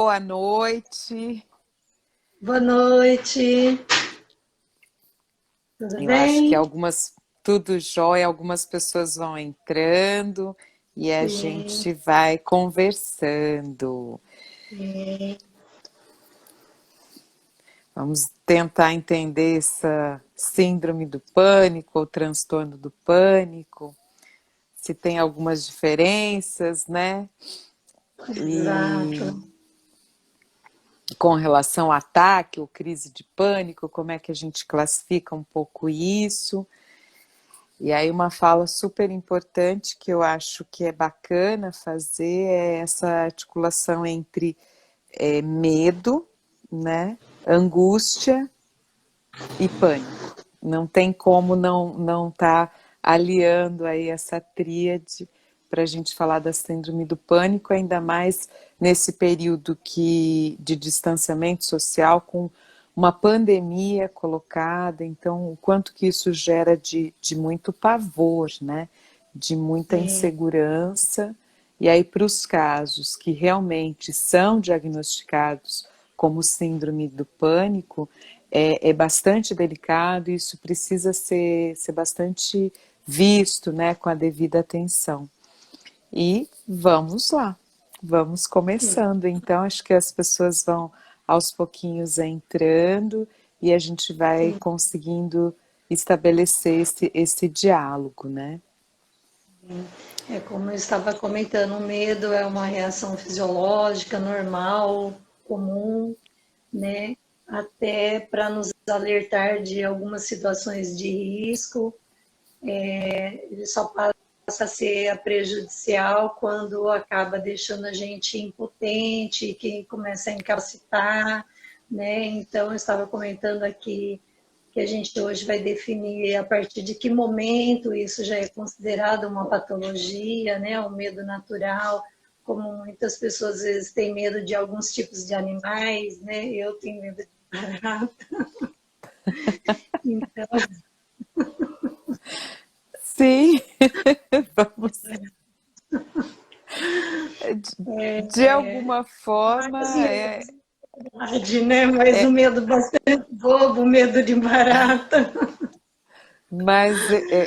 Boa noite. Boa noite, tudo Eu acho que bem? tudo jóia, algumas pessoas vão entrando e a Sim, gente vai conversando. sim, Vamos tentar entender essa síndrome do pânico ou transtorno do pânico, se tem algumas diferenças, né? exato. E com relação ao ataque ou crise de pânico, como é que a gente classifica um pouco isso? E aí uma fala super importante que eu acho que é bacana fazer é essa articulação entre medo, né, angústia e pânico. Não tem como não tá aliando aí essa tríade para a gente falar da síndrome do pânico, ainda mais nesse período de distanciamento social, com uma pandemia colocada, então o quanto que isso gera de muito pavor, né? De muita Sim, insegurança. E aí, para os casos que realmente são diagnosticados como síndrome do pânico, é bastante delicado e isso precisa ser bastante visto, né, com a devida atenção. E vamos lá, vamos sim. começando. Então, acho que as pessoas vão aos pouquinhos entrando e a gente vai Sim. conseguindo estabelecer esse diálogo, né? É como eu estava comentando, o medo é uma reação fisiológica, normal, comum, né? Até para nos alertar de algumas situações de risco. Ele só passa a ser prejudicial quando acaba deixando a gente impotente, que começa a incapacitar, né? Então, eu estava comentando aqui que a gente hoje vai definir a partir de que momento isso já é considerado uma patologia, né? Um medo natural, como muitas pessoas às vezes têm medo de alguns tipos de animais, né? Eu tenho medo de barata. Então, Sim, vamos. De alguma mas forma, verdade, né? Mas o medo bastante bobo, o medo de barata. mas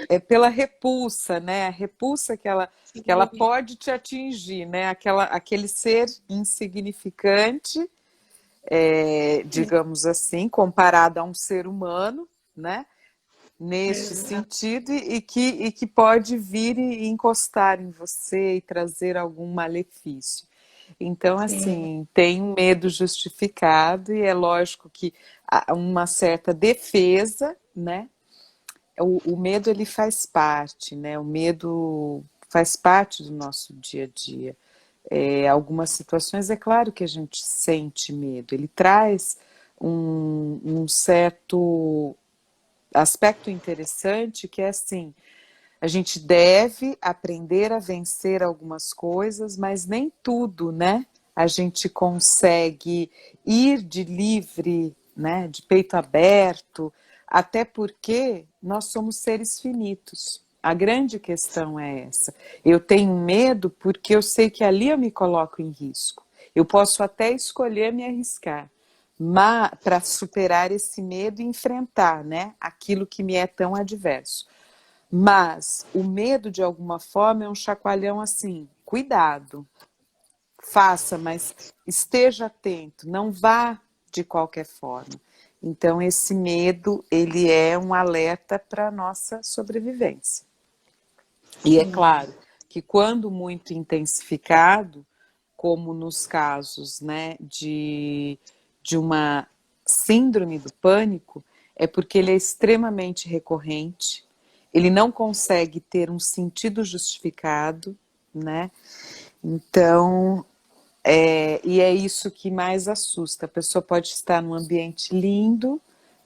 é pela repulsa, né? A repulsa que ela pode te atingir, né? Aquele ser insignificante, digamos assim, comparado a um ser humano, né? Neste Exato, sentido, e que pode vir e encostar em você e trazer algum malefício. Então, sim, assim, tem um medo justificado, e é lógico que há uma certa defesa, né? O medo ele faz parte, né? O medo faz parte do nosso dia a dia. Algumas situações, é claro que a gente sente medo, ele traz um certo aspecto interessante que é assim, a gente deve aprender a vencer algumas coisas, mas nem tudo, né? A gente consegue ir de livre, né? De peito aberto, até porque nós somos seres finitos. A grande questão é essa. Eu tenho medo porque eu sei que ali eu me coloco em risco. Eu posso até escolher me arriscar, mas para superar esse medo e enfrentar, né, aquilo que me é tão adverso. Mas o medo, de alguma forma, é um chacoalhão assim: cuidado, faça, mas esteja atento, não vá de qualquer forma. Então, esse medo, ele é um alerta para a nossa sobrevivência. E é sim, claro que quando muito intensificado, como nos casos, né, de uma síndrome do pânico, é porque ele é extremamente recorrente, ele não consegue ter um sentido justificado, né? Então, e é isso que mais assusta. A pessoa pode estar num ambiente lindo,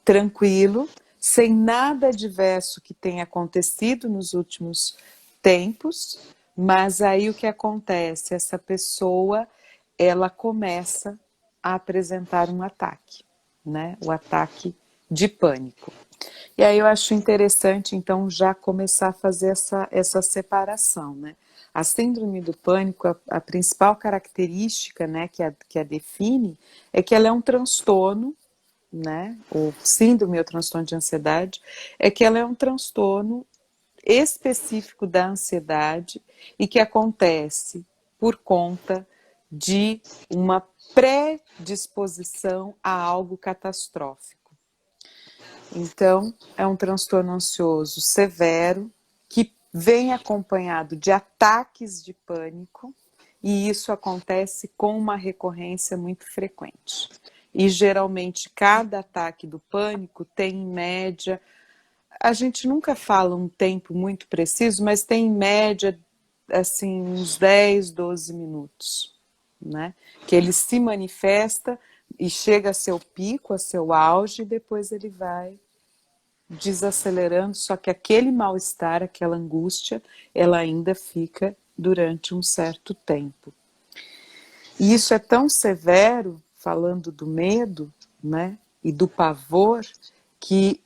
tranquilo, sem nada adverso que tenha acontecido nos últimos tempos, mas aí o que acontece? Essa pessoa, ela começa a apresentar um ataque, né? O ataque de pânico. E aí eu acho interessante, então, já começar a fazer essa separação, né? A síndrome do pânico, a principal característica, né, que a define é que ela é um transtorno, né, o síndrome ou transtorno de ansiedade, é que ela é um transtorno específico da ansiedade e que acontece por conta de uma predisposição a algo catastrófico. Então, é um transtorno ansioso severo que vem acompanhado de ataques de pânico, e isso acontece com uma recorrência muito frequente. E geralmente cada ataque do pânico tem em média, a gente nunca fala um tempo muito preciso, mas tem em média assim uns 10, 12 minutos, né? Que ele se manifesta e chega a seu pico, a seu auge, e depois ele vai desacelerando, só que aquele mal-estar, aquela angústia, ela ainda fica durante um certo tempo. E isso é tão severo, falando do medo, né, e do pavor, que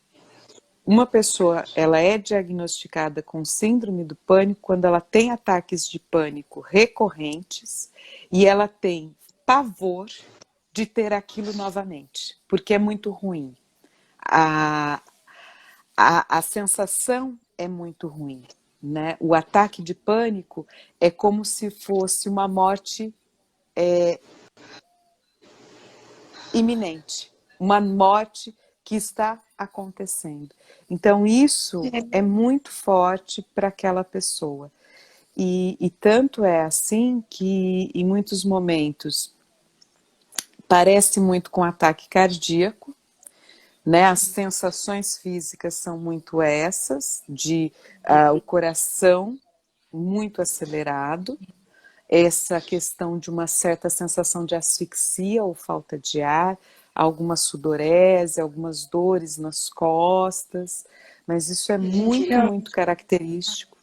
uma pessoa, ela é diagnosticada com síndrome do pânico quando ela tem ataques de pânico recorrentes e ela tem pavor de ter aquilo novamente, porque é muito ruim. A sensação é muito ruim, né? O ataque de pânico é como se fosse uma morte iminente, uma morte que está acontecendo. Então isso é muito forte para aquela pessoa. E tanto é assim que em muitos momentos parece muito com ataque cardíaco, né? As sensações físicas são muito essas, de o coração muito acelerado, essa questão de uma certa sensação de asfixia ou falta de ar, alguma sudorese, algumas dores nas costas, mas isso é muito, muito característico.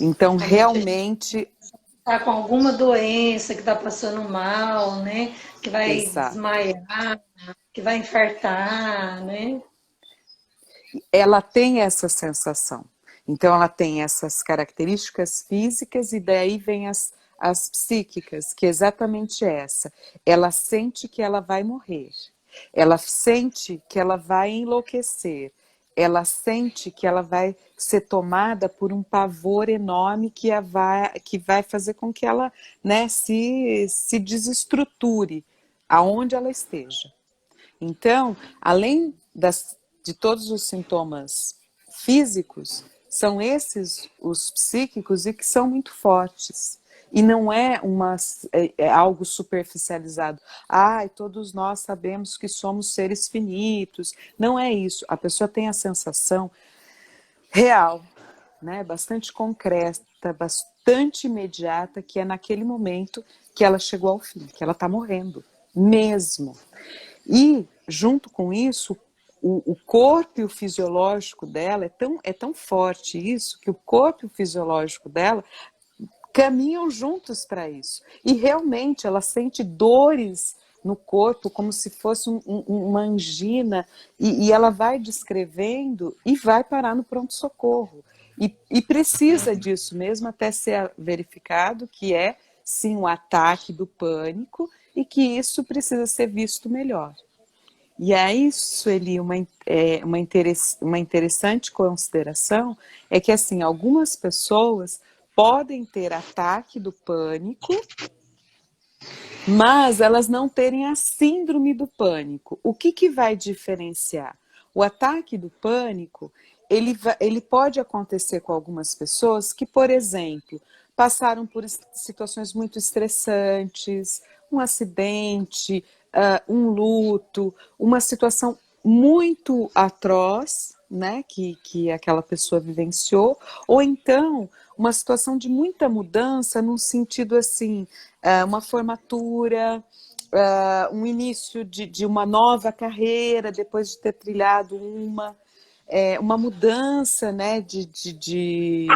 Então, realmente... Está com alguma doença, que está passando mal, né? Que vai Exato. desmaiar, que vai infartar, né? Ela tem essa sensação. Então, ela tem essas características físicas e daí vem as psíquicas, que é exatamente essa. Ela sente que ela vai morrer. Ela sente que ela vai enlouquecer. Ela sente que ela vai ser tomada por um pavor enorme que vai fazer com que ela, né, se desestruture aonde ela esteja. Então, além de todos os sintomas físicos, são esses os psíquicos e que são muito fortes. E não é algo superficializado. Todos nós sabemos que somos seres finitos. Não é isso. A pessoa tem a sensação real, né, bastante concreta, bastante imediata, que é naquele momento que ela chegou ao fim, que ela está morrendo, mesmo. E, junto com isso, o corpo e o fisiológico dela é tão forte isso, que o corpo e o fisiológico dela caminham juntos para isso. E realmente ela sente dores no corpo, como se fosse uma angina, e ela vai descrevendo e vai parar no pronto-socorro. E precisa disso mesmo até ser verificado que é, sim, um ataque do pânico e que isso precisa ser visto melhor. E aí, Sueli, uma interessante consideração é que, assim, algumas pessoas podem ter ataque do pânico, mas elas não terem a síndrome do pânico. O que vai diferenciar? O ataque do pânico, ele pode acontecer com algumas pessoas que, por exemplo, passaram por situações muito estressantes, um acidente, um luto, uma situação muito atroz, né, que aquela pessoa vivenciou, ou então uma situação de muita mudança, num sentido assim, uma formatura, um início de uma nova carreira, depois de ter trilhado uma mudança, né, de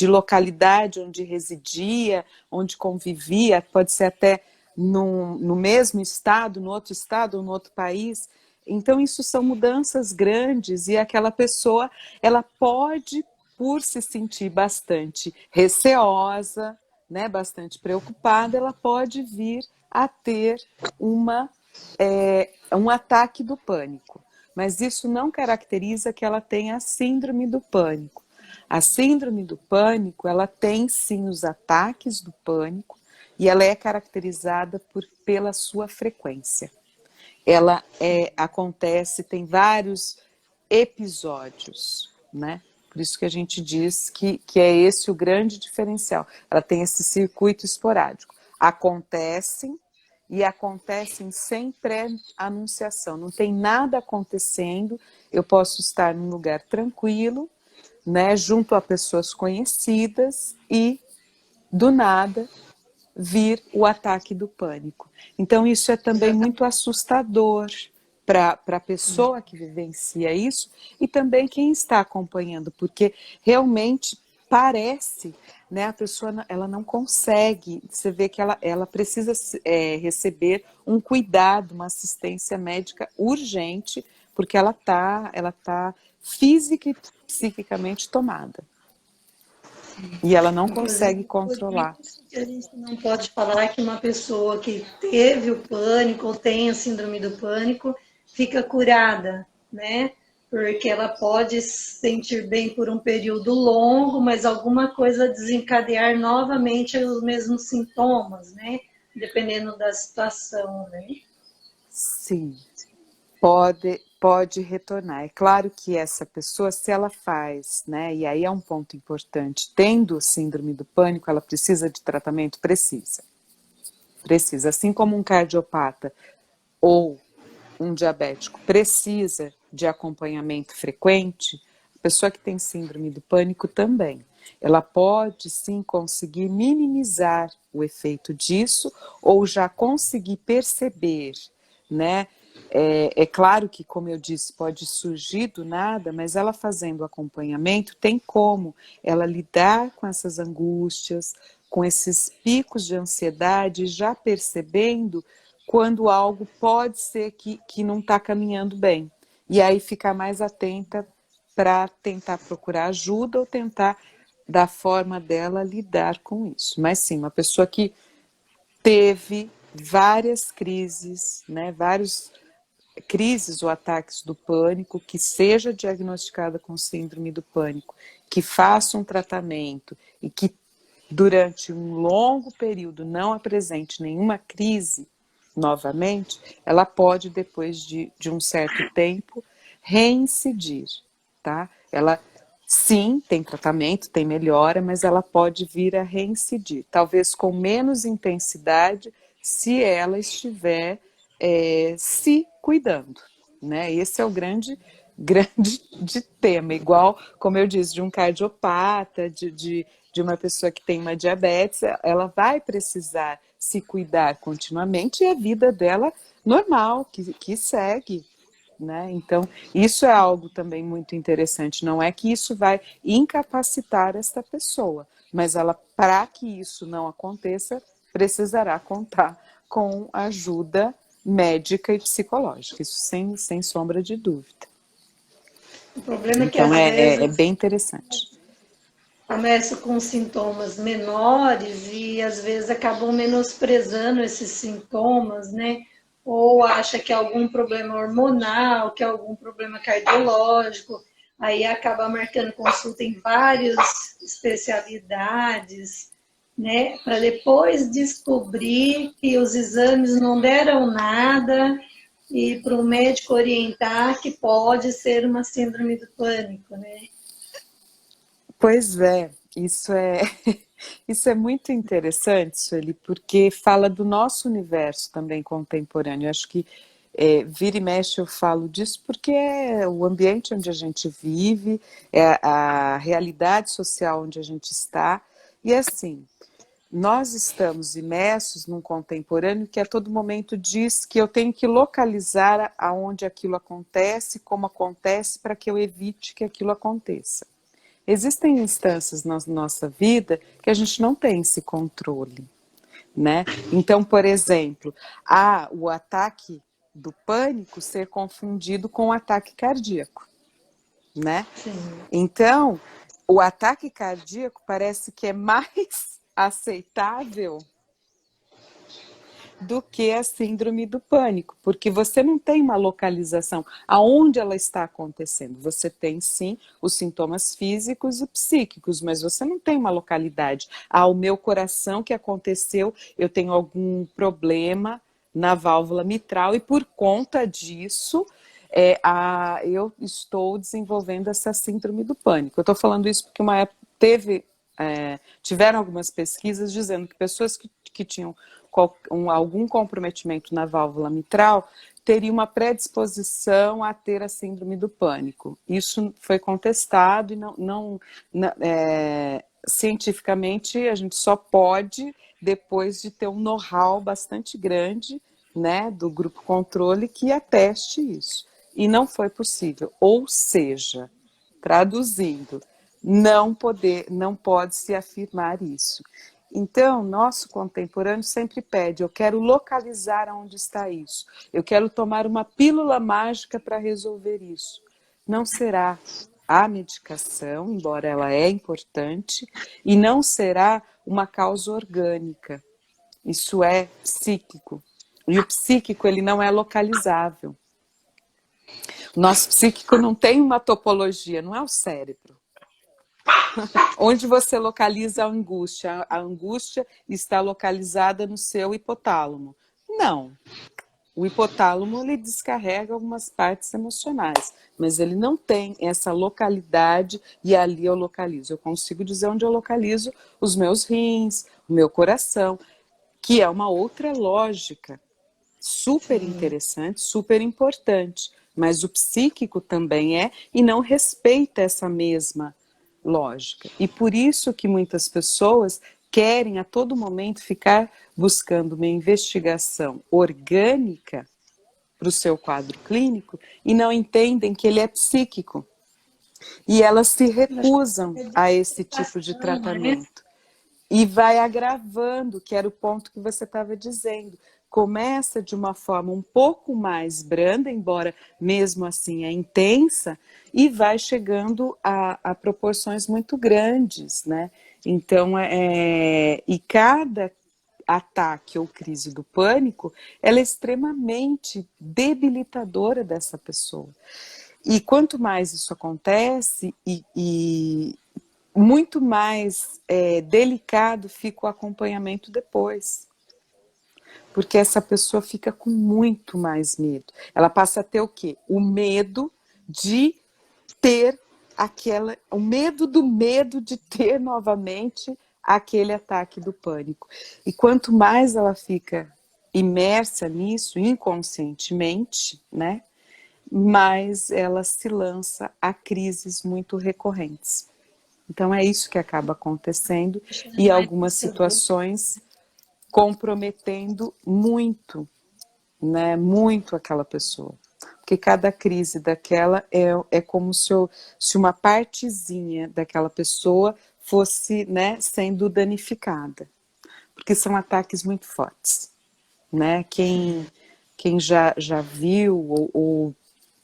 localidade onde residia, onde convivia, pode ser até no mesmo estado, no outro país. Então, isso são mudanças grandes e aquela pessoa, ela pode por se sentir bastante receosa, né, bastante preocupada, ela pode vir a ter um ataque do pânico. Mas isso não caracteriza que ela tenha a síndrome do pânico. A síndrome do pânico, ela tem sim os ataques do pânico e ela é caracterizada pela sua frequência. Ela acontece, tem vários episódios, né? Por isso que a gente diz que é esse o grande diferencial. Ela tem esse circuito esporádico. Acontecem e acontecem sem pré-anunciação. Não tem nada acontecendo, eu posso estar num lugar tranquilo, né, junto a pessoas conhecidas e, do nada, vir o ataque do pânico. Então, isso é também muito assustador para a pessoa que vivencia isso e também quem está acompanhando, porque realmente parece, né, a pessoa ela não consegue, você vê que ela precisa receber um cuidado, uma assistência médica urgente, porque ela tá física e psiquicamente tomada. E ela não consegue Inclusive, por controlar. isso que a gente não pode falar que uma pessoa que teve o pânico ou tem a síndrome do pânico fica curada, né? Porque ela pode se sentir bem por um período longo, mas alguma coisa desencadear novamente os mesmos sintomas, né? Dependendo da situação, né? Sim, pode retornar. É claro que essa pessoa, se ela faz, né, e aí é um ponto importante, tendo síndrome do pânico, ela precisa de tratamento? Precisa. Precisa. Assim como um cardiopata ou um diabético precisa de acompanhamento frequente, a pessoa que tem síndrome do pânico também. Ela pode sim conseguir minimizar o efeito disso ou já conseguir perceber, né? É claro que, como eu disse, pode surgir do nada, mas ela fazendo acompanhamento tem como ela lidar com essas angústias, com esses picos de ansiedade, já percebendo quando algo pode ser que não está caminhando bem. E aí ficar mais atenta para tentar procurar ajuda ou tentar, da forma dela, lidar com isso. Mas sim, uma pessoa que teve várias crises, né, vários crises ou ataques do pânico, que seja diagnosticada com síndrome do pânico, que faça um tratamento e que durante um longo período não apresente nenhuma crise novamente, ela pode, depois de um certo tempo, reincidir, tá? Ela, sim, tem tratamento, tem melhora, mas ela pode vir a reincidir, talvez com menos intensidade, se ela estiver se cuidando, né? Esse é o grande de tema, igual, como eu disse, de um cardiopata, de uma pessoa que tem uma diabetes, ela vai precisar se cuidar continuamente e a vida dela normal, que segue, né? Então, isso é algo também muito interessante. Não é que isso vai incapacitar essa pessoa, mas ela, para que isso não aconteça, precisará contar com ajuda médica e psicológica, isso sem sombra de dúvida. O problema é que Então, às é vezes bem interessante. começam com sintomas menores e às vezes acabam menosprezando esses sintomas, né? Ou acha que é algum problema hormonal, que é algum problema cardiológico, aí acaba marcando consulta em várias especialidades, né? Para depois descobrir que os exames não deram nada e para o médico orientar que pode ser uma síndrome do pânico, né? Pois é, isso é muito interessante, Sueli, porque fala do nosso universo também contemporâneo. Eu acho que vira e mexe eu falo disso porque é o ambiente onde a gente vive, é a realidade social onde a gente está. E assim, nós estamos imersos num contemporâneo que a todo momento diz que eu tenho que localizar aonde aquilo acontece, como acontece, para que eu evite que aquilo aconteça. Existem instâncias na nossa vida que a gente não tem esse controle, né? Então, por exemplo, há o ataque do pânico ser confundido com o ataque cardíaco, né? Sim. Então, o ataque cardíaco parece que é mais aceitável do que a síndrome do pânico, porque você não tem uma localização aonde ela está acontecendo. Você tem sim os sintomas físicos e psíquicos, mas você não tem uma localidade. Ah, o meu coração que aconteceu, eu tenho algum problema na válvula mitral e por conta disso eu estou desenvolvendo essa síndrome do pânico. Eu estou falando isso porque uma época tiveram algumas pesquisas dizendo que pessoas que tinham algum comprometimento na válvula mitral teria uma predisposição a ter a síndrome do pânico. Isso foi contestado e cientificamente a gente só pode depois de ter um know-how bastante grande, né, do grupo controle que ateste isso. E não foi possível. Ou seja, traduzindo, não pode se afirmar isso. Então, nosso contemporâneo sempre pede, eu quero localizar onde está isso, eu quero tomar uma pílula mágica para resolver isso. Não será a medicação, embora ela é importante, e não será uma causa orgânica. Isso é psíquico. E o psíquico, ele não é localizável. O nosso psíquico não tem uma topologia, não é o cérebro. Onde você localiza a angústia? A angústia está localizada no seu hipotálamo. Não. O hipotálamo ele descarrega algumas partes emocionais, mas ele não tem essa localidade e ali eu localizo. Eu consigo dizer onde eu localizo os meus rins, o meu coração, que é uma outra lógica super interessante, super importante, mas o psíquico também e não respeita essa mesma lógica. E por isso que muitas pessoas querem a todo momento ficar buscando uma investigação orgânica para o seu quadro clínico e não entendem que ele é psíquico. E elas se recusam a esse tipo de tratamento. E vai agravando, que era o ponto que você estava dizendo. Começa de uma forma um pouco mais branda, embora mesmo assim é intensa, e vai chegando a proporções muito grandes, né? Então, e cada ataque ou crise do pânico, ela é extremamente debilitadora dessa pessoa. E quanto mais isso acontece, muito mais delicado fica o acompanhamento depois. Porque essa pessoa fica com muito mais medo. Ela passa a ter o quê? O medo de ter o medo de ter novamente aquele ataque do pânico. E quanto mais ela fica imersa nisso, inconscientemente, né, mais ela se lança a crises muito recorrentes. Então é isso que acaba acontecendo e algumas situações comprometendo muito, né, muito aquela pessoa. Porque cada crise daquela é como se uma partezinha daquela pessoa fosse, né, sendo danificada. Porque são ataques muito fortes, né? Quem já viu ou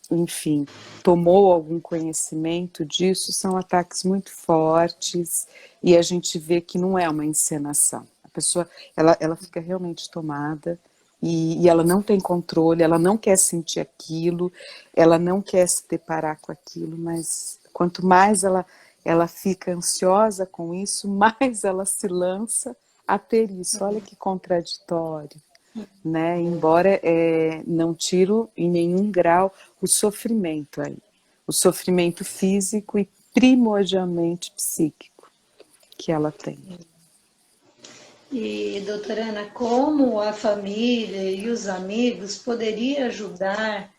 enfim, tomou algum conhecimento disso, são ataques muito fortes e a gente vê que não é uma encenação. A pessoa, ela fica realmente tomada e ela não tem controle, ela não quer sentir aquilo, ela não quer se deparar com aquilo, mas quanto mais ela fica ansiosa com isso, mais ela se lança a ter isso. Olha que contraditório. Né? Embora não tiro em nenhum grau o sofrimento aí. O sofrimento físico e primordialmente psíquico que ela tem. E, doutora Ana, como a família e os amigos poderiam ajudar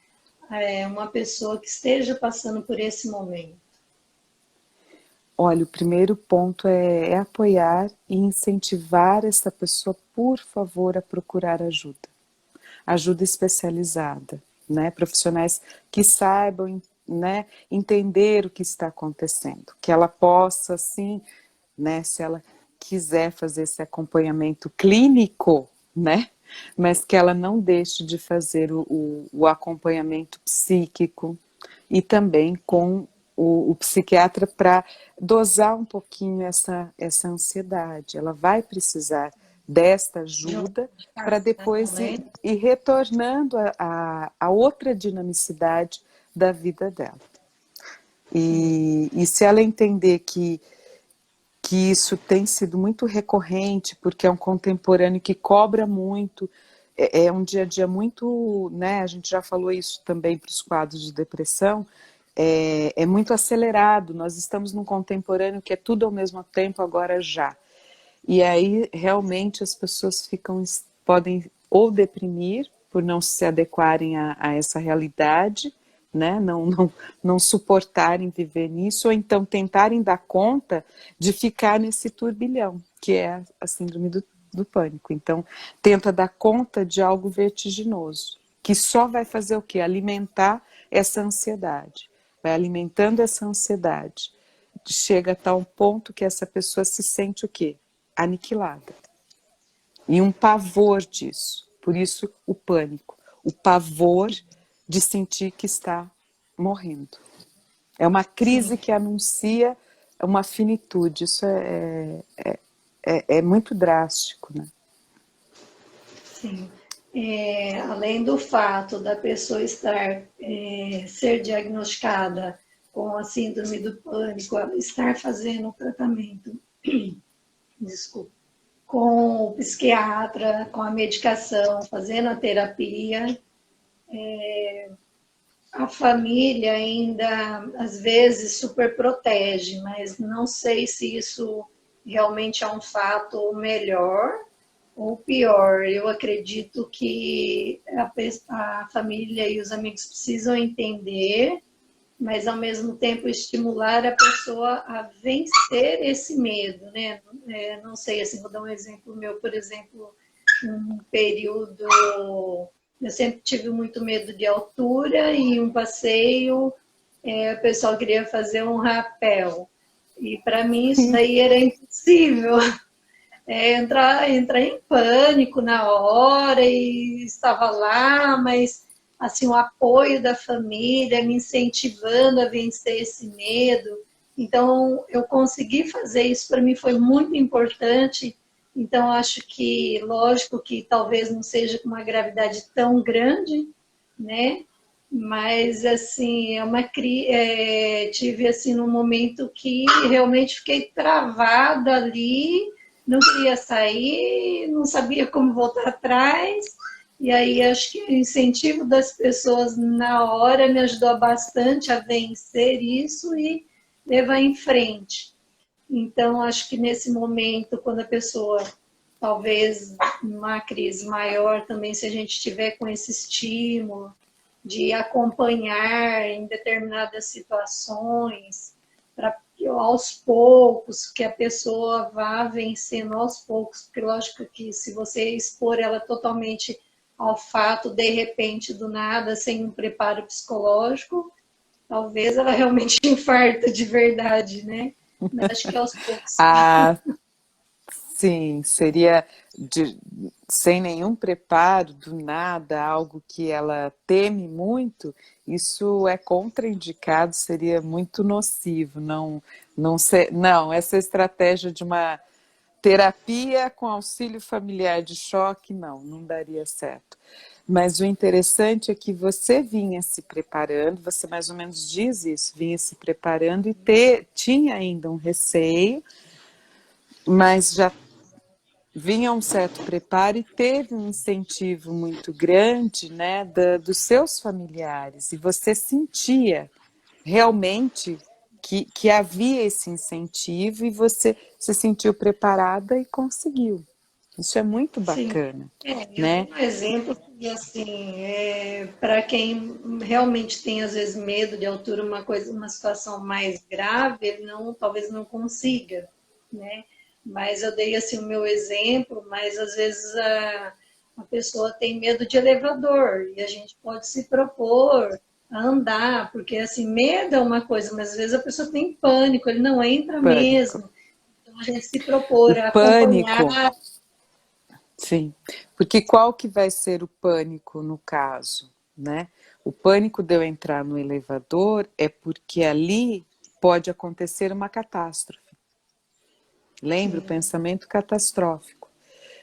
uma pessoa que esteja passando por esse momento? Olha, o primeiro ponto é apoiar e incentivar essa pessoa, por favor, a procurar ajuda. Ajuda especializada, né? Profissionais que saibam, né, entender o que está acontecendo, que ela possa, sim, né, se ela quiser fazer esse acompanhamento clínico, né, mas que ela não deixe de fazer o acompanhamento psíquico e também com o psiquiatra para dosar um pouquinho essa ansiedade. Ela vai precisar desta ajuda para depois ir retornando a outra dinamicidade da vida dela. E se ela entender que isso tem sido muito recorrente, porque é um contemporâneo que cobra muito, é um dia a dia muito, né, a gente já falou isso também para os quadros de depressão, é muito acelerado, nós estamos num contemporâneo que é tudo ao mesmo tempo, agora já. E aí, realmente, as pessoas podem ou deprimir por não se adequarem a essa realidade, né? Não suportarem viver nisso, ou então tentarem dar conta de ficar nesse turbilhão, que é a síndrome do pânico. Então, tenta dar conta de algo vertiginoso, que só vai fazer o quê? Alimentar essa ansiedade. Vai alimentando essa ansiedade. Chega a tal ponto que essa pessoa se sente o quê? Aniquilada. E um pavor disso. Por isso, o pânico. O pavor de sentir que está morrendo. É uma crise que anuncia uma finitude. Isso é muito drástico, né? Sim. Além do fato da pessoa ser diagnosticada com a síndrome do pânico, ela estar fazendo o tratamento, desculpa, com o psiquiatra, com a medicação, fazendo a terapia, a família ainda, às vezes, super protege, mas não sei se isso realmente é um fato melhor ou pior. Eu acredito que a família e os amigos precisam entender, mas, ao mesmo tempo, estimular a pessoa a vencer esse medo, né? Não sei, assim, vou dar um exemplo meu, por exemplo, um período... Eu sempre tive muito medo de altura e um passeio, o pessoal queria fazer um rapel. E para mim isso daí era impossível. Entrar em pânico na hora e estava lá, mas assim, o apoio da família me incentivando a vencer esse medo. Então, eu consegui fazer isso, para mim foi muito importante. Então, acho que, lógico que talvez não seja com uma gravidade tão grande, né? Mas, assim, tive, assim, num momento que realmente fiquei travada ali, não queria sair, não sabia como voltar atrás. E aí, acho que o incentivo das pessoas na hora me ajudou bastante a vencer isso e levar em frente. Então, acho que nesse momento, quando a pessoa, talvez numa crise maior também, se a gente estiver com esse estímulo de acompanhar em determinadas situações, para que aos poucos, que a pessoa vá vencendo aos poucos, porque lógico que se você expor ela totalmente ao fato, de repente, do nada, sem um preparo psicológico, talvez ela realmente infarta de verdade, né? Mas acho que aos poucos. Ah, sim, seria sem nenhum preparo, do nada, algo que ela teme muito, isso é contraindicado, seria muito nocivo. Não, essa estratégia de uma terapia com auxílio familiar de choque, não daria certo. Mas o interessante é que você vinha se preparando, você mais ou menos diz isso, vinha se preparando e tinha ainda um receio, mas já vinha um certo preparo e teve um incentivo muito grande, né, dos seus familiares, e você sentia realmente que havia esse incentivo e você se sentiu preparada e conseguiu. Isso é muito Sim. bacana, Eu né? tenho um exemplo que, assim, para quem realmente tem, às vezes, medo de altura, uma situação mais grave, ele talvez não consiga, né? Mas eu dei, assim, o meu exemplo, mas, às vezes, a pessoa tem medo de elevador, e a gente pode se propor a andar, porque, assim, medo é uma coisa, mas, às vezes, a pessoa tem pânico, ele não entra Pânico. mesmo. Então, a gente se O propor a pânico, acompanhar. sim, porque qual que vai ser o pânico no caso? né? O pânico de eu entrar no elevador é porque ali pode acontecer uma catástrofe. Lembra o sim, pensamento catastrófico.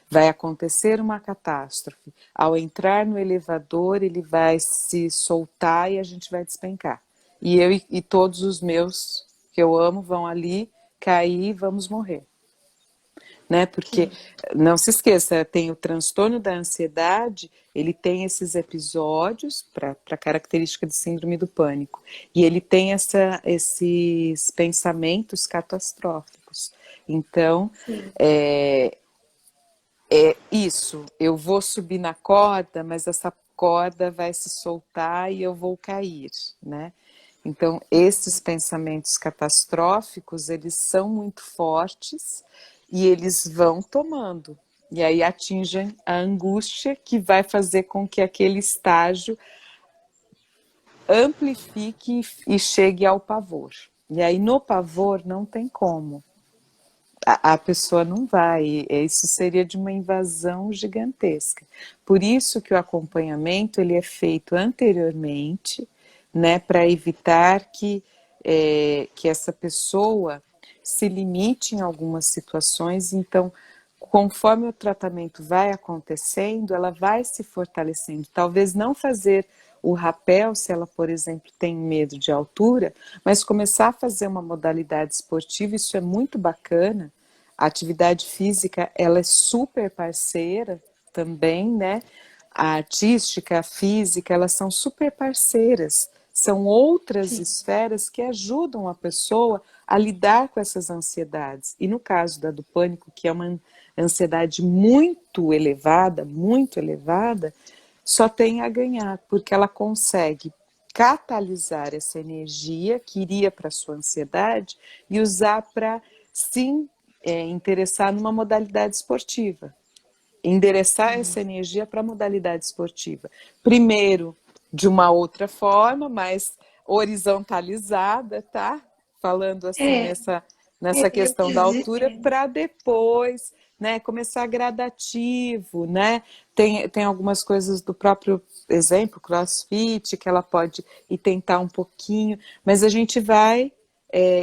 Vai acontecer uma catástrofe. Ao entrar no elevador, ele vai se soltar e a gente vai despencar. E eu e todos os meus que eu amo vão ali cair e vamos morrer. Né? Porque, sim, não se esqueça, tem o transtorno da ansiedade, ele tem esses episódios para a característica de síndrome do pânico. E ele tem esses pensamentos catastróficos. Então, sim. é isso, eu vou subir na corda, mas essa corda vai se soltar e eu vou cair, né? Então, esses pensamentos catastróficos, eles são muito fortes e eles vão tomando. E aí atingem a angústia que vai fazer com que aquele estágio amplifique e chegue ao pavor. E aí no pavor não tem como. A pessoa não vai, isso seria de uma invasão gigantesca. Por isso que o acompanhamento ele é feito anteriormente, né, para evitar que essa pessoa se limite em algumas situações. Então, conforme o tratamento vai acontecendo, ela vai se fortalecendo. Talvez não fazer o rapel, se ela, por exemplo, tem medo de altura, mas começar a fazer uma modalidade esportiva, isso é muito bacana. A atividade física, ela é super parceira também, né? A artística, a física, elas são super parceiras. São outras Sim. esferas que ajudam a pessoa a lidar com essas ansiedades. E no caso do pânico, que é uma ansiedade muito elevada, só tem a ganhar, porque ela consegue catalisar essa energia que iria para a sua ansiedade e usar para, sim, interessar numa modalidade esportiva. Endereçar essa energia para a modalidade esportiva. Primeiro, de uma outra forma, mais horizontalizada, tá? Falando assim É, nessa eu questão da quis altura, dizer, para depois, né, começar gradativo, né? Tem algumas coisas do próprio exemplo, CrossFit, que ela pode ir tentar um pouquinho, mas a gente vai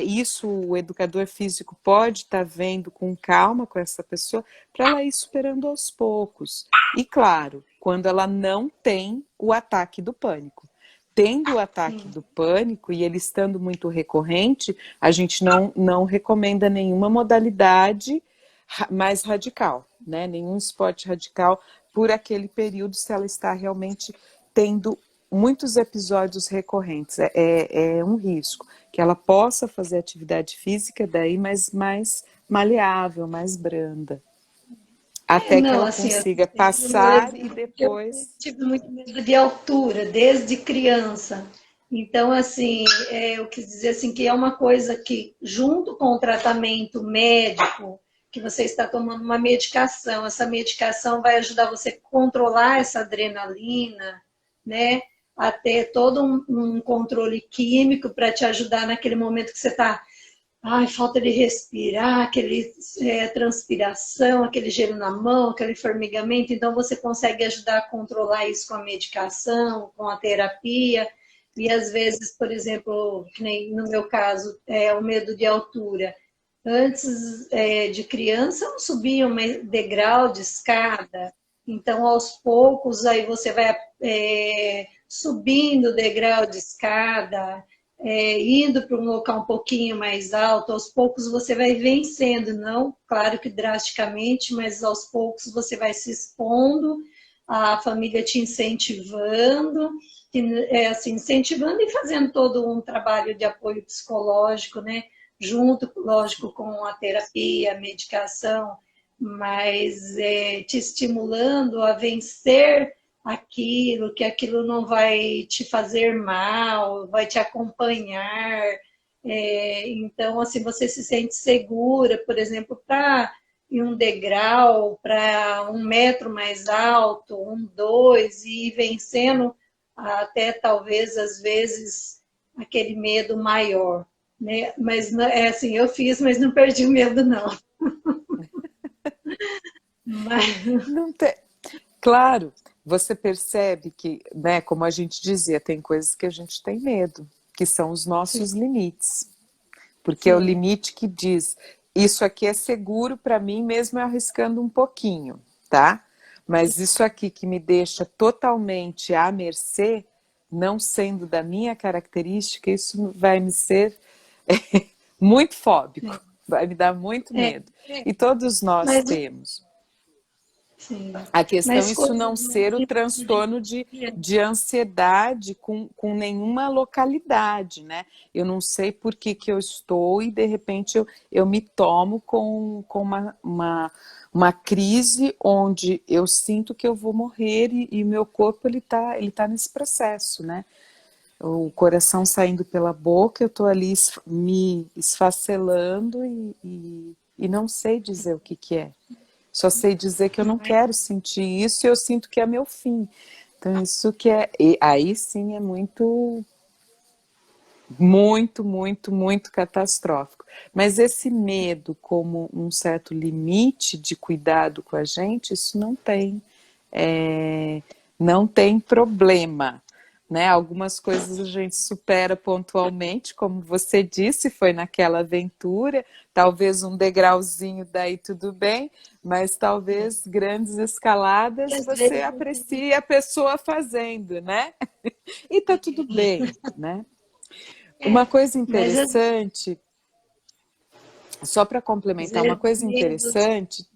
isso o educador físico pode estar vendo com calma com essa pessoa para ela ir superando aos poucos. E claro, quando ela não tem o ataque do pânico. Tendo o ataque sim. do pânico e ele estando muito recorrente, a gente não recomenda nenhuma modalidade mais radical, né? Nenhum esporte radical por aquele período, se ela está realmente tendo muitos episódios recorrentes. É um risco que ela possa fazer atividade física daí, mas mais maleável, mais branda, até que Não, ela assim, eu consiga dei o passar e exemplo que eu depois. tive muito medo de altura, desde criança. Então, assim, eu quis dizer assim que é uma coisa que, junto com o tratamento médico, que você está tomando uma medicação, essa medicação vai ajudar você a controlar essa adrenalina, né? A ter todo um controle químico para te ajudar naquele momento que você está. Ai, falta de respirar, aquele transpiração, aquele gelo na mão, aquele formigamento. Então, você consegue ajudar a controlar isso com a medicação, com a terapia. E às vezes, por exemplo, que nem no meu caso, o medo de altura. Antes de criança, eu não subia um degrau de escada. Então, aos poucos, aí você vai subindo o degrau de escada, indo para um local um pouquinho mais alto, aos poucos você vai vencendo, não, claro que drasticamente, mas aos poucos você vai se expondo, a família te incentivando, assim, incentivando e fazendo todo um trabalho de apoio psicológico, né? Junto, lógico, com a terapia, a medicação, mas te estimulando a vencer aquilo, que aquilo não vai te fazer mal, vai te acompanhar. Então, assim, você se sente segura, por exemplo, para ir um degrau, para 1 metro mais alto, 2, e ir vencendo até talvez, às vezes, aquele medo maior. Né? Mas é assim, eu fiz, mas não perdi o medo, não. Mas, Não tem. Claro, você percebe que, né, como a gente dizia, tem coisas que a gente tem medo, que são os Sim, nossos limites. Porque é o sim. limite que diz, isso aqui é seguro para mim, mesmo eu arriscando um pouquinho, tá? Mas isso aqui que me deixa totalmente à mercê, não sendo da minha característica, isso vai me ser muito fóbico, vai me dar muito É, medo. E todos nós mas, temos. sim. A questão é Mas isso coisas não ser o do dia transtorno a dia. de ansiedade com nenhuma localidade, né? Eu não sei por que, que eu estou e de repente eu me tomo com uma crise onde eu sinto que eu vou morrer e meu corpo ele tá nesse processo, né? O coração saindo pela boca, eu estou ali me esfacelando e não sei dizer o que, que é. Só sei dizer que eu não quero sentir isso e eu sinto que é meu fim. Então, isso que é. E aí sim é muito, muito, muito, muito catastrófico. Mas esse medo, como um certo limite de cuidado com a gente, isso não tem. Não tem problema. Né? Algumas coisas a gente supera pontualmente, como você disse, foi naquela aventura, talvez um degrauzinho daí tudo bem, mas talvez grandes E escaladas às você vezes, aprecie a pessoa fazendo, né? E tá tudo bem, né? Uma coisa mas interessante, só para às complementar, uma vezes coisa medos. interessante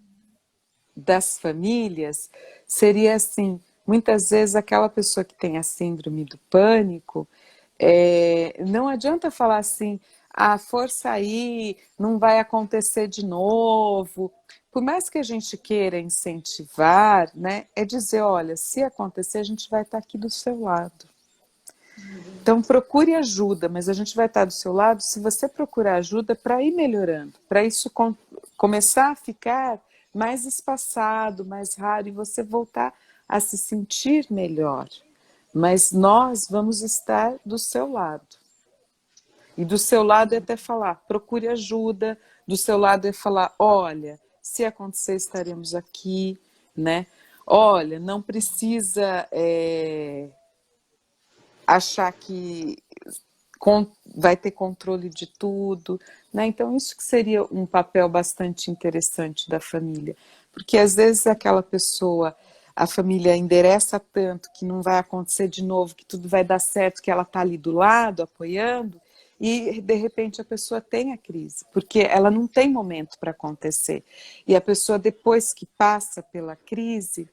das famílias seria assim, muitas vezes aquela pessoa que tem a síndrome do pânico, não adianta falar assim, a força aí, não vai acontecer de novo. Por mais que a gente queira incentivar, né, é dizer, olha, se acontecer, a gente vai estar aqui do seu lado. Então procure ajuda, mas a gente vai estar do seu lado se você procurar ajuda para ir melhorando, para isso começar a ficar mais espaçado, mais raro e você voltar a se sentir melhor. Mas nós vamos estar do seu lado. E do seu lado é até falar, procure ajuda, do seu lado é falar, olha, se acontecer estaremos aqui, né? Olha, não precisa achar que vai ter controle de tudo, né? Então isso que seria um papel bastante interessante da família, porque às vezes aquela pessoa, a família endereça tanto que não vai acontecer de novo, que tudo vai dar certo, que ela está ali do lado, apoiando, e de repente a pessoa tem a crise, porque ela não tem momento para acontecer. E a pessoa depois que passa pela crise,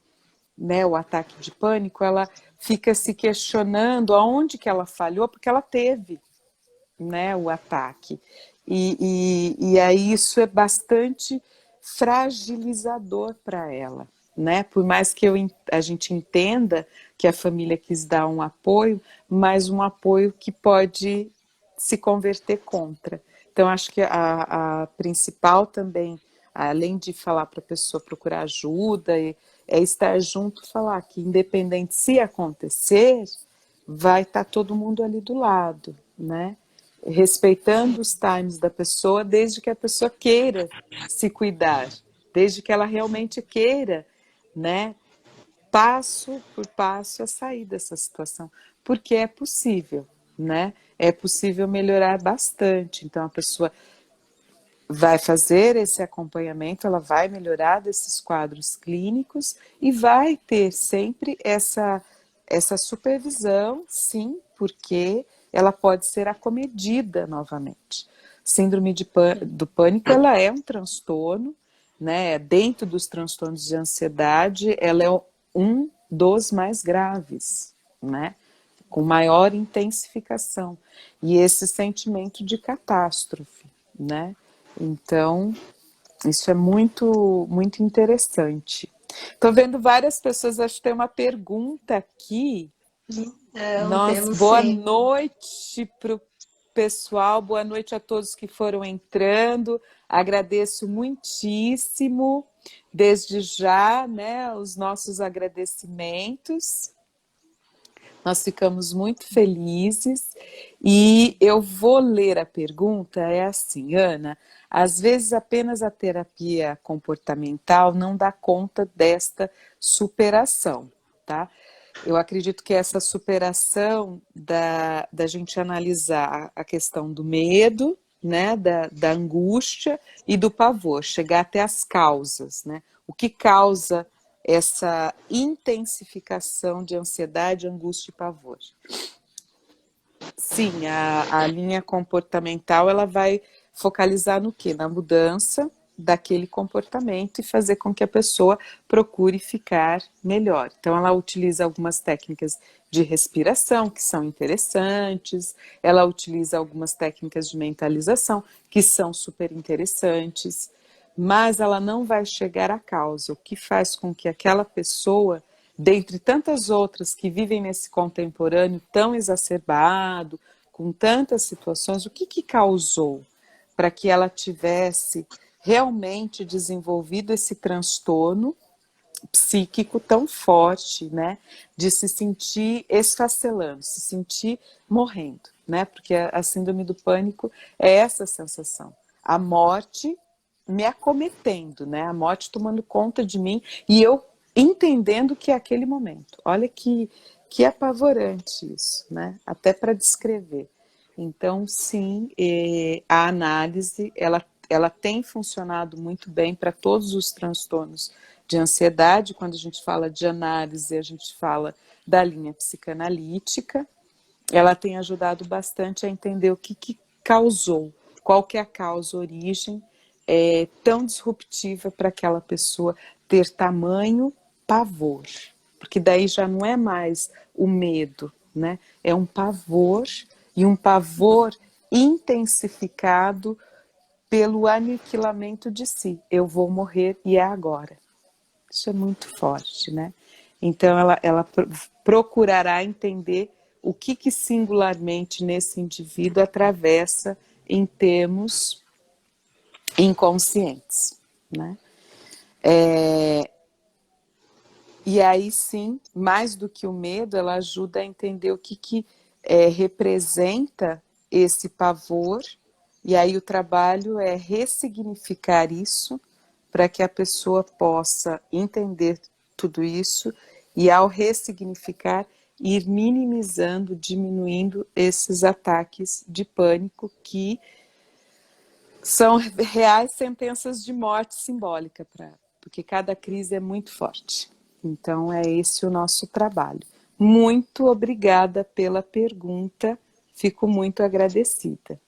né, o ataque de pânico, ela fica se questionando aonde que ela falhou, porque ela teve, né, o ataque. E aí isso é bastante fragilizador para ela. Né? Por mais que a gente entenda que a família quis dar um apoio, mas um apoio que pode se converter contra. Então, acho que a principal também, além de falar para a pessoa procurar ajuda, é estar junto, falar que independente se acontecer, vai estar todo mundo ali do lado, né? Respeitando os times da pessoa, desde que a pessoa queira se cuidar, desde que ela realmente queira, né, passo por passo a sair dessa situação, porque é possível, né? É possível melhorar bastante. Então a pessoa vai fazer esse acompanhamento, ela vai melhorar desses quadros clínicos e vai ter sempre essa supervisão, sim, porque ela pode ser acomedida novamente. Síndrome do pânico, ela é um transtorno, né? Dentro dos transtornos de ansiedade, ela é um dos mais graves, né? Com maior intensificação. E esse sentimento de catástrofe, né? Então, isso é muito, muito interessante. Estou vendo várias pessoas, acho que tem uma pergunta aqui. Então, Nós, temos boa sim. noite para o pessoal, boa noite a todos que foram entrando. Agradeço muitíssimo, desde já, né, os nossos agradecimentos. Nós ficamos muito felizes e eu vou ler a pergunta, é assim, Ana, às vezes apenas a terapia comportamental não dá conta desta superação. tá? Eu acredito que essa superação da gente analisar a questão do medo, né, da angústia e do pavor, chegar até as causas, né? O que causa essa intensificação de ansiedade, angústia e pavor? Sim, a linha comportamental ela vai focalizar no quê? Na mudança daquele comportamento e fazer com que a pessoa procure ficar melhor. Então ela utiliza algumas técnicas de respiração que são interessantes, ela utiliza algumas técnicas de mentalização que são super interessantes, mas ela não vai chegar à causa, o que faz com que aquela pessoa, dentre tantas outras que vivem nesse contemporâneo tão exacerbado, com tantas situações, o que causou para que ela tivesse realmente desenvolvido esse transtorno psíquico tão forte, né, de se sentir esfacelando, se sentir morrendo, né, porque a síndrome do pânico é essa sensação, a morte me acometendo, né, a morte tomando conta de mim e eu entendendo que é aquele momento. Olha que apavorante isso, né, até para descrever. Então, sim, a análise, ela tem funcionado muito bem para todos os transtornos de ansiedade. Quando a gente fala de análise, a gente fala da linha psicanalítica. Ela tem ajudado bastante a entender o que causou, qual que é a causa, a origem tão disruptiva para aquela pessoa ter tamanho pavor. Porque daí já não é mais o medo, né? É um pavor, e um pavor intensificado pelo aniquilamento de si. Eu vou morrer e é agora. Isso é muito forte, né? Então ela procurará entender o que singularmente nesse indivíduo atravessa em termos inconscientes, né? E aí sim, mais do que o medo, ela ajuda a entender o que representa esse pavor, e aí o trabalho é ressignificar isso para que a pessoa possa entender tudo isso e ao ressignificar, ir minimizando, diminuindo esses ataques de pânico que são reais sentenças de morte simbólica, porque cada crise é muito forte. Então é esse o nosso trabalho. Muito obrigada pela pergunta, fico muito agradecida.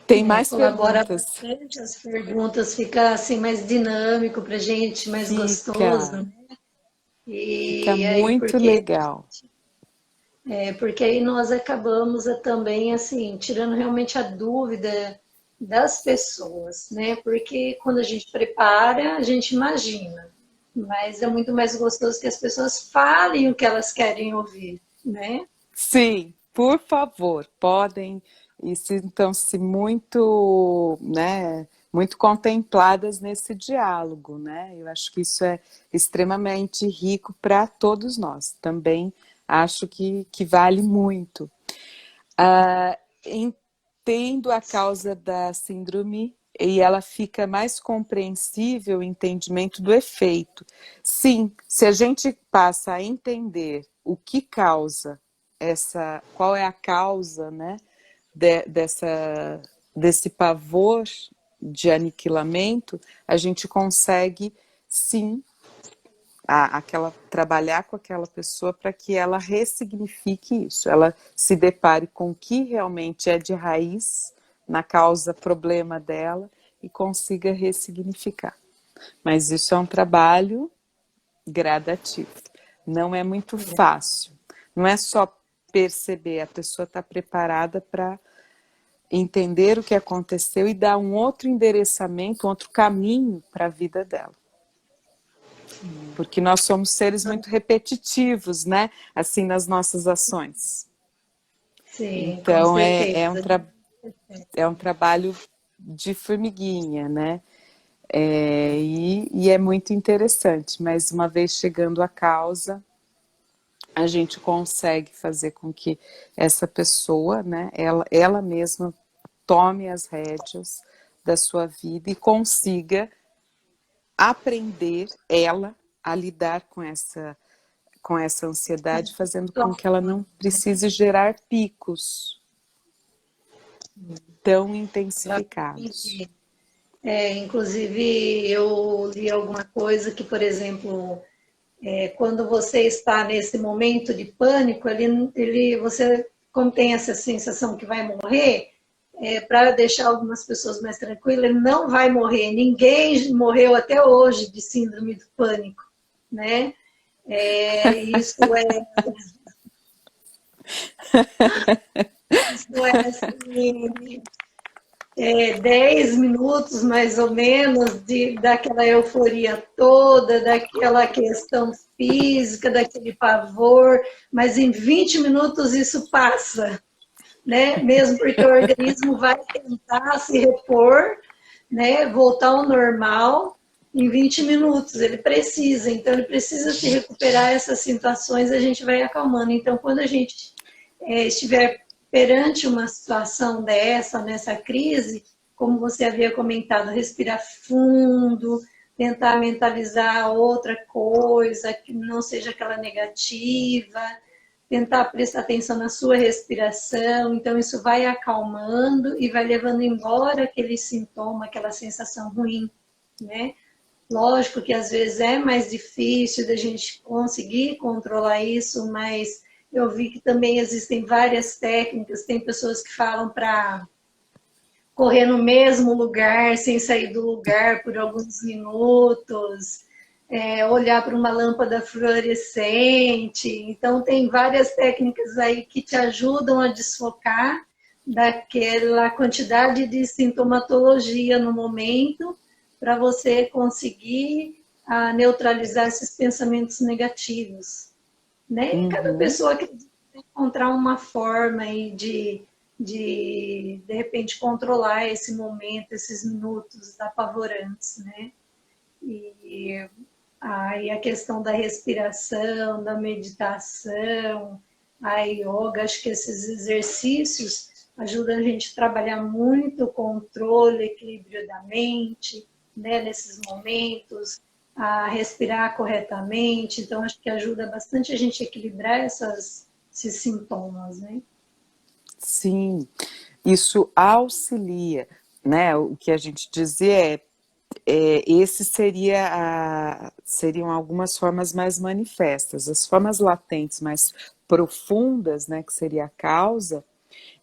Tem mais Colabora perguntas? bastante as perguntas, fica assim mais dinâmico para a gente, mais gostoso, Fica, né? fica E aí, muito legal. porque aí nós acabamos também assim tirando realmente a dúvida das pessoas, né? Porque quando a gente prepara, a gente imagina, mas é muito mais gostoso que as pessoas falem o que elas querem ouvir, né? Sim, por favor, podem e sintam-se muito, né, muito contempladas nesse diálogo, né? Eu acho que isso é extremamente rico para todos nós. Também acho que vale muito. Entendo a causa da síndrome e ela fica mais compreensível o entendimento do efeito. Sim, se a gente passa a entender o que causa qual é a causa, né, desse pavor de aniquilamento, a gente consegue sim trabalhar com aquela pessoa para que ela ressignifique isso, ela se depare com o que realmente é de raiz na causa problema dela e consiga ressignificar. Mas isso é um trabalho gradativo, não é muito fácil, não é só perceber, a pessoa está preparada para entender o que aconteceu e dar um outro endereçamento, um outro caminho para a vida dela. Porque nós somos seres muito repetitivos, né? Assim, nas nossas ações. Sim, com Então, certeza. é um trabalho de formiguinha, né? E é muito interessante, mas uma vez chegando à causa, a gente consegue fazer com que essa pessoa, né, ela mesma tome as rédeas da sua vida e consiga aprender ela a lidar com essa ansiedade, fazendo com que ela não precise gerar picos tão intensificados. Inclusive, eu li alguma coisa que, por exemplo, quando você está nesse momento de pânico, você, como tem essa sensação que vai morrer, para deixar algumas pessoas mais tranquilas, ele não vai morrer. Ninguém morreu até hoje de síndrome do pânico, né? Isso é assim, 10 minutos mais ou menos daquela euforia toda, daquela questão física, daquele pavor, mas em 20 minutos isso passa, né? Mesmo porque o organismo vai tentar se repor, né? Voltar ao normal em 20 minutos, ele precisa, então ele precisa se recuperar essas situações, a gente vai acalmando. Então, quando a gente estiver perante uma situação dessa, nessa crise, como você havia comentado, respirar fundo, tentar mentalizar outra coisa, que não seja aquela negativa, tentar prestar atenção na sua respiração, então isso vai acalmando e vai levando embora aquele sintoma, aquela sensação ruim, né? Lógico que às vezes é mais difícil da gente conseguir controlar isso, mas eu vi que também existem várias técnicas, tem pessoas que falam para correr no mesmo lugar, sem sair do lugar por alguns minutos, olhar para uma lâmpada fluorescente. Então, tem várias técnicas aí que te ajudam a desfocar daquela quantidade de sintomatologia no momento, para você conseguir neutralizar esses pensamentos negativos. Né? E cada pessoa acredita encontrar uma forma aí de repente, controlar esse momento, esses minutos apavorantes, né? E aí a questão da respiração, da meditação, a yoga, acho que esses exercícios ajudam a gente a trabalhar muito o controle, equilíbrio da mente, né, nesses momentos, a respirar corretamente, então acho que ajuda bastante a gente a equilibrar esses sintomas, né? Sim, isso auxilia, né? O que a gente dizia esse seriam algumas formas mais manifestas. As formas latentes mais profundas, né, que seria a causa,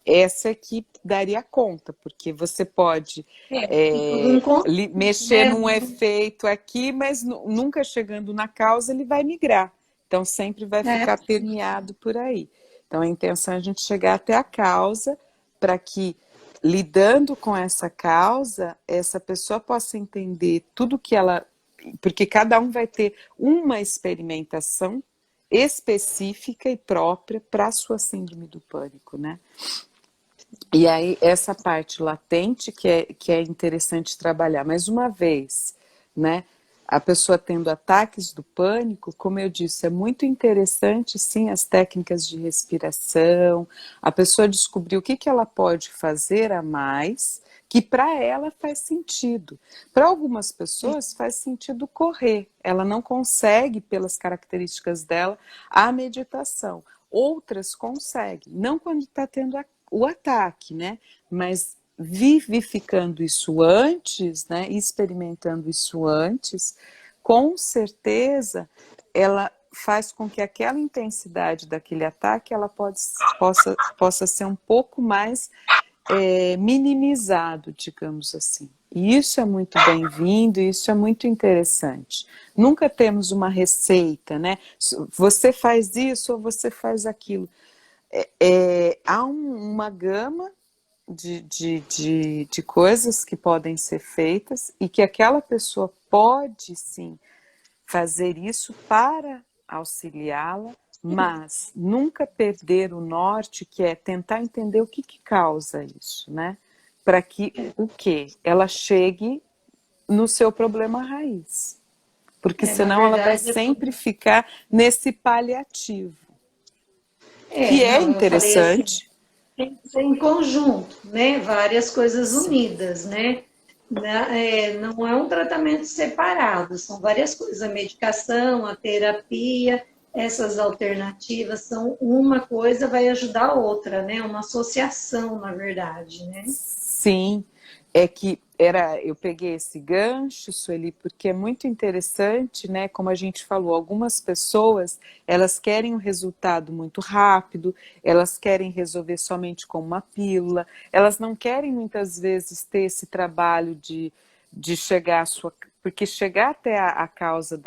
essa é que daria conta, porque você pode mexer num efeito aqui, mas nunca chegando na causa ele vai migrar. Então sempre vai ficar permeado por aí. Então a intenção é a gente chegar até a causa para que, lidando com essa causa, essa pessoa possa entender tudo que ela... Porque cada um vai ter uma experimentação específica e própria para a sua síndrome do pânico, né? E aí, essa parte latente que é interessante trabalhar. Mas uma vez, né, a pessoa tendo ataques do pânico, como eu disse, é muito interessante, sim, as técnicas de respiração, a pessoa descobrir o que ela pode fazer a mais, que para ela faz sentido. Para algumas pessoas faz sentido correr, ela não consegue, pelas características dela, a meditação. Outras conseguem, não quando está tendo o ataque, né? Mas vivificando isso antes, né? Experimentando isso antes, com certeza ela faz com que aquela intensidade daquele ataque ela possa ser um pouco mais minimizado, digamos assim. E isso é muito bem-vindo, isso é muito interessante. Nunca temos uma receita, né? Você faz isso ou você faz aquilo. Há uma gama de coisas que podem ser feitas e que aquela pessoa pode, sim, fazer isso para auxiliá-la, mas nunca perder o norte, que é tentar entender o que causa isso, né? Para que o quê? Ela chegue no seu problema raiz. Porque senão ela vai sempre ficar nesse paliativo. Que é interessante. Tem que ser em conjunto, né? Várias coisas unidas, né? né? Não é um tratamento separado, são várias coisas, a medicação, a terapia, essas alternativas são uma coisa vai ajudar a outra, né? Uma associação, na verdade, né? Sim, é que era, eu peguei esse gancho, Sueli, porque é muito interessante, né? Como a gente falou, algumas pessoas elas querem um resultado muito rápido, elas querem resolver somente com uma pílula, elas não querem muitas vezes ter esse trabalho de chegar à sua. Porque chegar até a causa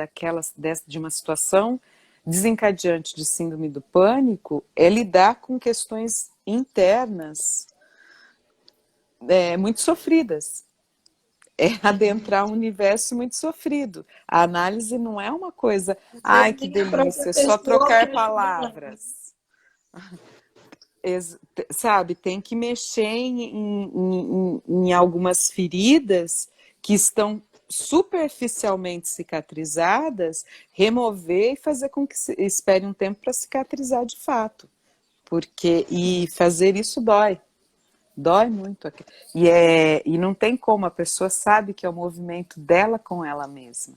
de uma situação desencadeante de síndrome do pânico é lidar com questões internas muito sofridas. É adentrar um universo muito sofrido. A análise não é uma coisa, Às ai vezes que nem a própria delícia, só pessoa trocar quer ajudar. palavras. Sabe, tem que mexer em algumas feridas que estão superficialmente cicatrizadas, remover e fazer com que espere um tempo para cicatrizar de fato. E fazer isso dói. Dói muito. E não tem como, a pessoa sabe que é o movimento dela com ela mesma.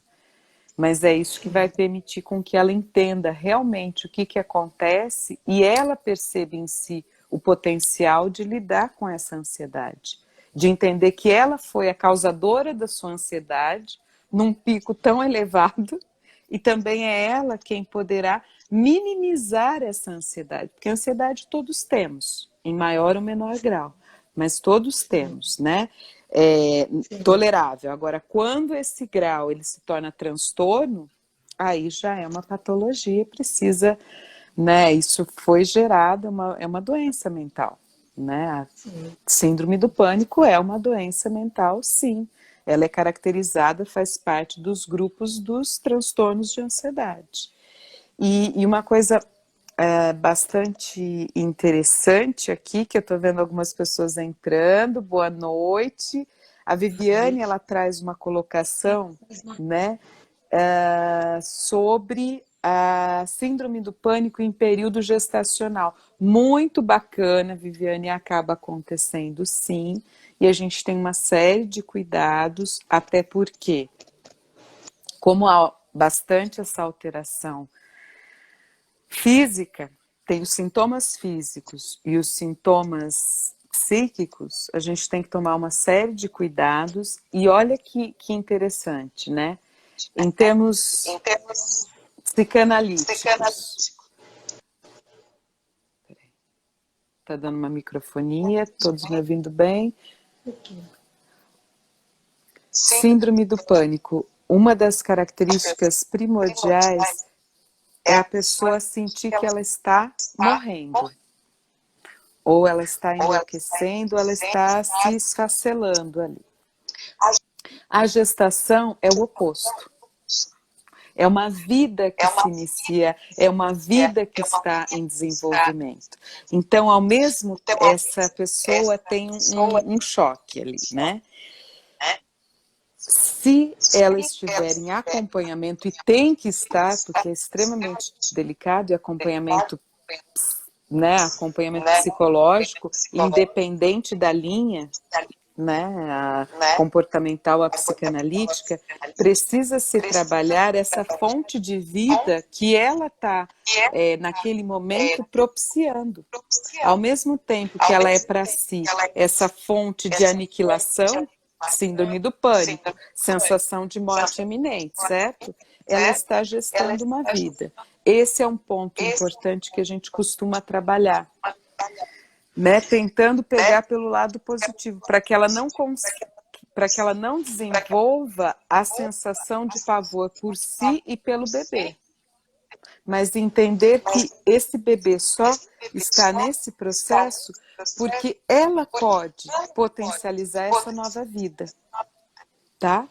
Mas é isso que vai permitir com que ela entenda realmente o que acontece e ela perceba em si o potencial de lidar com essa ansiedade. De entender que ela foi a causadora da sua ansiedade num pico tão elevado e também é ela quem poderá minimizar essa ansiedade. Porque ansiedade todos temos, em maior ou menor grau, mas todos temos, né? Tolerável. Agora, quando esse grau ele se torna transtorno, aí já é uma patologia, precisa, né? Isso foi gerado, é uma doença mental, né? A síndrome do pânico é uma doença mental, sim. Ela é caracterizada, faz parte dos grupos dos transtornos de ansiedade. E uma coisa bastante interessante aqui, que eu estou vendo algumas pessoas entrando, boa noite. A Viviane, ela traz uma colocação, né, sobre a síndrome do pânico em período gestacional. Muito bacana, Viviane, acaba acontecendo sim, e a gente tem uma série de cuidados, até porque, como há bastante essa alteração física, tem os sintomas físicos e os sintomas psíquicos, a gente tem que tomar uma série de cuidados e olha que interessante, né? Em termos psicanalíticos, tá dando uma microfonia, todos me ouvindo bem? Síndrome do pânico, uma das características primordiais é a pessoa sentir que ela está morrendo. Ou ela está enlouquecendo, ou ela está se esfacelando ali. A gestação é o oposto. É uma vida que se inicia, é uma vida que está em desenvolvimento. Então, ao mesmo tempo, essa pessoa tem um choque ali, né? Se ela estiver em acompanhamento, e tem que estar, porque é extremamente delicado, e acompanhamento, né, acompanhamento psicológico, independente da linha, né, a comportamental, a psicanalítica, precisa se trabalhar essa fonte de vida que ela está, naquele momento, propiciando. Ao mesmo tempo que ela é para si essa fonte de aniquilação, síndrome do pânico, sensação de morte iminente, certo? Ela está gestando uma vida. Esse é um ponto importante que a gente costuma trabalhar, né? Tentando pegar pelo lado positivo, para que ela não desenvolva a sensação de pavor por si e pelo bebê. Mas entender que esse bebê só está nesse processo porque ela pode potencializar essa nova vida, tá?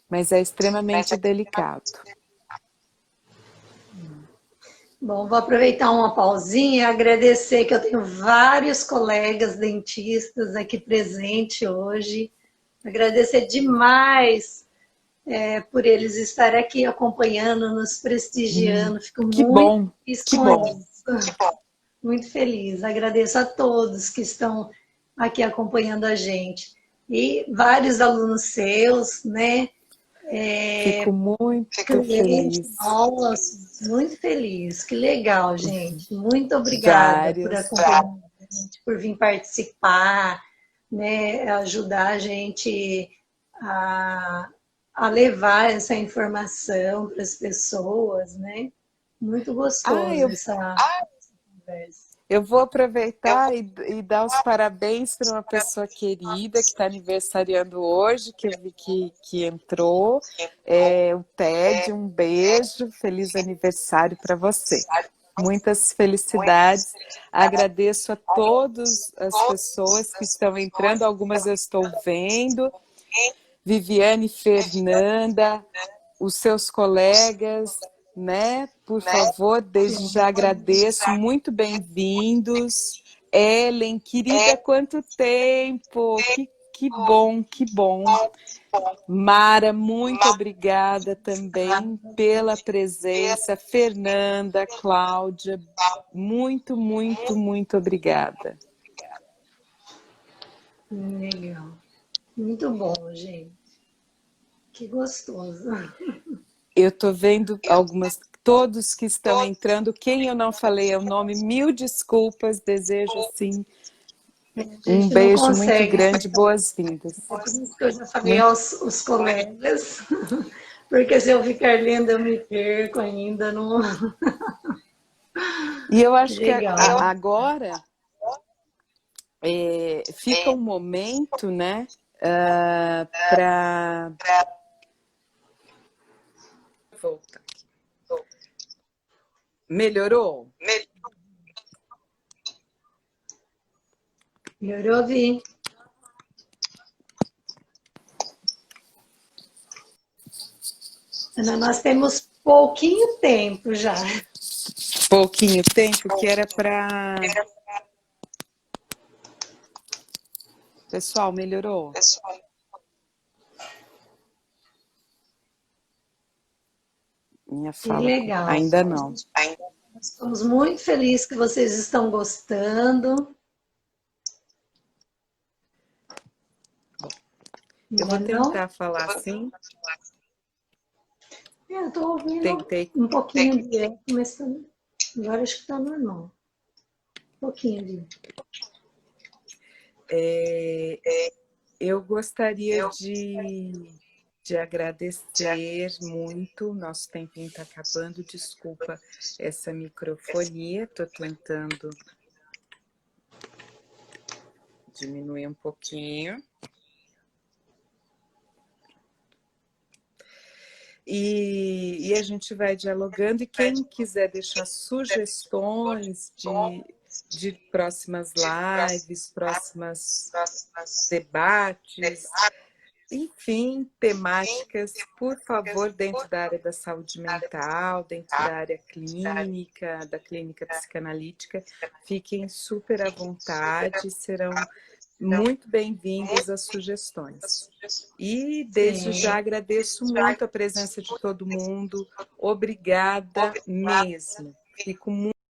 Mas é extremamente delicado. Bom, vou aproveitar uma pausinha e agradecer que eu tenho vários colegas dentistas aqui presentes hoje. Agradecer demais por eles estarem aqui acompanhando, nos prestigiando. Fico Que muito bom, feliz que com bom. isso. Muito feliz. Agradeço a todos que estão aqui acompanhando a gente. E vários alunos seus, né? Fico muito Clientes feliz. nossos, muito feliz. Que legal, gente. Muito obrigada por Vários. acompanhar a gente, por vir participar, né? Ajudar a gente a, a levar essa informação para as pessoas, né? Muito Ah, gostoso eu essa conversa. Eu vou aproveitar e dar os parabéns para uma pessoa querida que está aniversariando hoje, que eu vi que entrou, o Ted. Um beijo, feliz aniversário para você. Muitas felicidades. Agradeço a todas as pessoas que estão entrando, algumas eu estou vendo. Viviane, Fernanda, os seus colegas, né? Por favor, desde já agradeço, muito bem-vindos. Ellen, querida, quanto tempo! Que bom, que bom. Mara, muito obrigada também pela presença. Fernanda, Cláudia, muito, muito, muito obrigada. Legal. Muito bom, gente. Que gostoso. Eu estou vendo todos que estão entrando. Quem eu não falei o nome, mil desculpas. Desejo, assim, A um gente não beijo muito consegue. grande. Boas-vindas. É por isso que eu já falei Muito... aos colegas, porque se eu ficar lendo eu me perco ainda. Não... E eu acho que Legal. agora fica um momento, né, para voltar. Melhorou? Melhorou, Vi? Ana, nós temos pouquinho tempo já. Pouquinho tempo, que era para... Pessoal, melhorou? Minha Que fala, legal. ainda não. Nós estamos muito felizes que vocês estão gostando. Eu vou tentar falar assim. Eu estou ouvindo Tentei. um pouquinho de eco, mas agora acho que está normal. Um pouquinho de... Eu gostaria de agradecer muito. Nosso tempinho está acabando. Desculpa essa microfonia. Estou tentando diminuir um pouquinho. E a gente vai dialogando. E quem quiser deixar sugestões de próximas lives, próximas debates, enfim, temáticas, por favor, dentro da área da saúde mental, dentro da área clínica, da clínica psicanalítica, fiquem super à vontade, serão muito bem-vindas as sugestões. E desde já agradeço muito a presença de todo mundo, obrigada mesmo. Fico muito